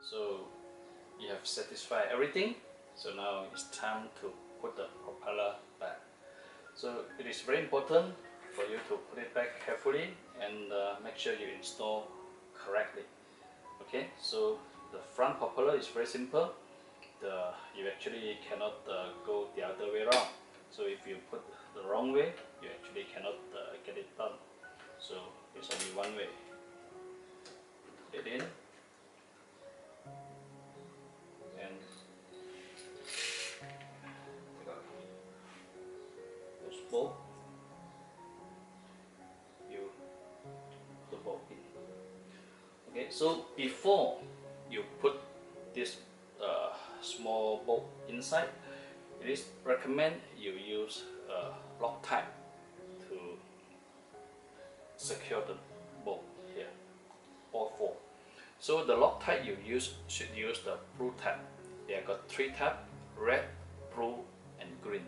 So you have satisfied everything. So now it's time to put the propeller back. So it is very important for you to put it back carefully and make sure you install correctly. Okay, so the front propeller is very simple. You actually cannot go the other way around. So if you put the wrong way, you actually cannot get it done. So there's only one way. Put it in and take out this bolt. You put the bolt in. Okay, so before you put this small bolt inside, it is recommend you use loctite to secure the bolt here, all four. So the loctite you should use the blue tab. They have got 3 tabs: red, blue, and green.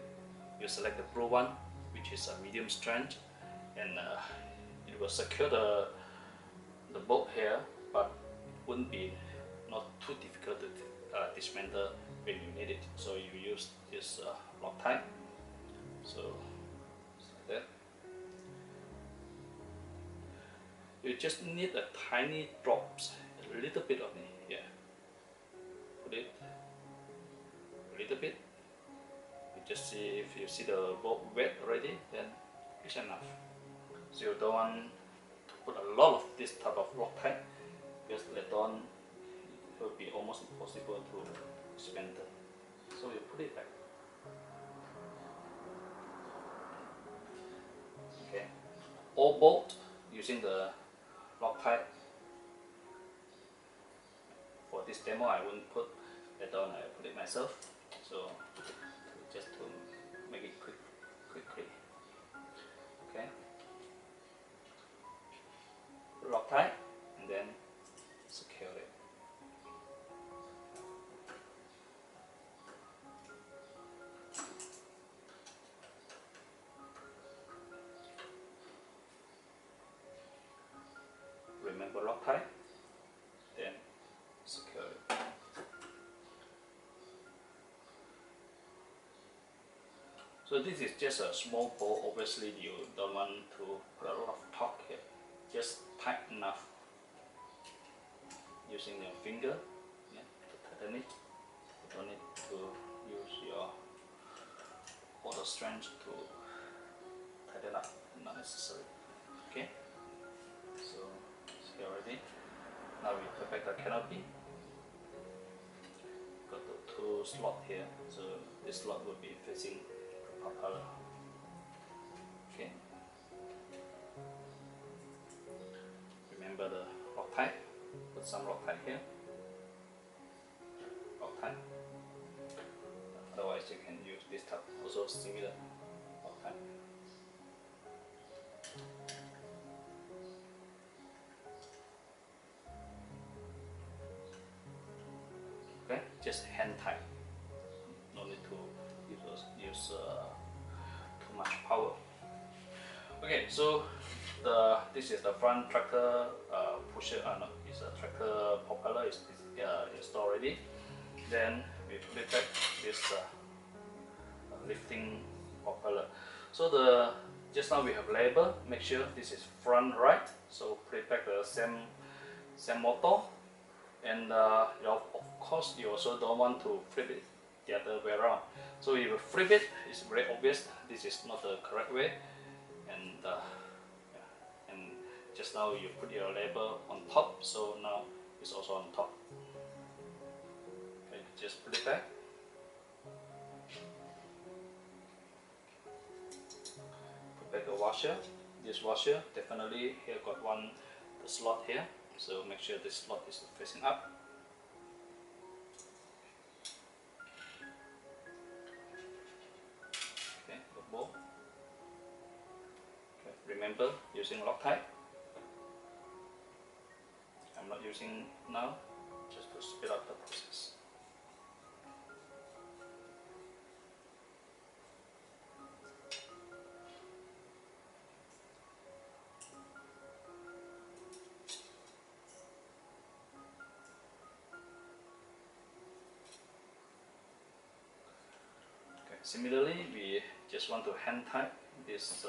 You select the blue one, which is a medium strength, and it will secure the bolt here, but it wouldn't be not too difficult to dismantle when you need it. So you use this loctite. So like that. You just need a tiny drops, a little bit of it here. Put it a little bit. You just see, if you see the bolt wet already, then it's enough. So you don't want to put a lot of this type of loctite, because later on it will be almost impossible to dismantle. So you put it back. Okay. All bolt using the loctite. For this demo I wouldn't put, later on I put it myself. So just to make it quickly. Okay. Loctite and then secure it. Remember loctite, then secure it. So this is just a small bolt. Obviously you don't want to put a lot of torque here. Just tight enough using your finger, yeah, to tighten it. You don't need to use your all the strength to tighten up, not necessary. Okay, so here already. Now we put back the canopy. Got the 2 slots here, so this slot will be facing the propeller. Okay. Remember the loctite. Put some loctite here. Loctite. Otherwise, you can use this type, also similar loctite. Okay, just hand tight. No need to use too much power. Okay, so this is the front tractor pusher. No, it's a tractor propeller is installed already. Then we put it back this lifting propeller. So just now we have label. Make sure this is front right. So put it back the same motor. And of course you also don't want to flip it the other way around. So if you flip it, it's very obvious this is not the correct way. And just now you put your label on top, so now it's also on top. Okay, just put it back. Put back the washer. This washer, definitely here got the slot here. So make sure this slot is facing up. Okay, the bolt. Okay, remember using loctite. I'm not using now, just to speed up the process. Similarly, we just want to hand tight this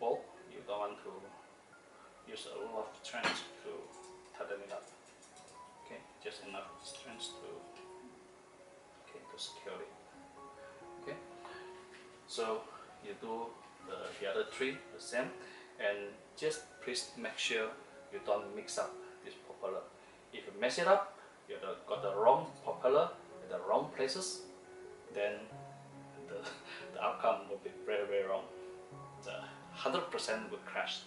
bolt. You don't want to use a lot of strength to tighten it up. Okay, just enough strength to secure it. Okay, so you do the other three the same, and just please make sure you don't mix up this propeller. If you mess it up, you got the wrong propeller in the wrong places, then the outcome will be very, very wrong. The 100% will crash.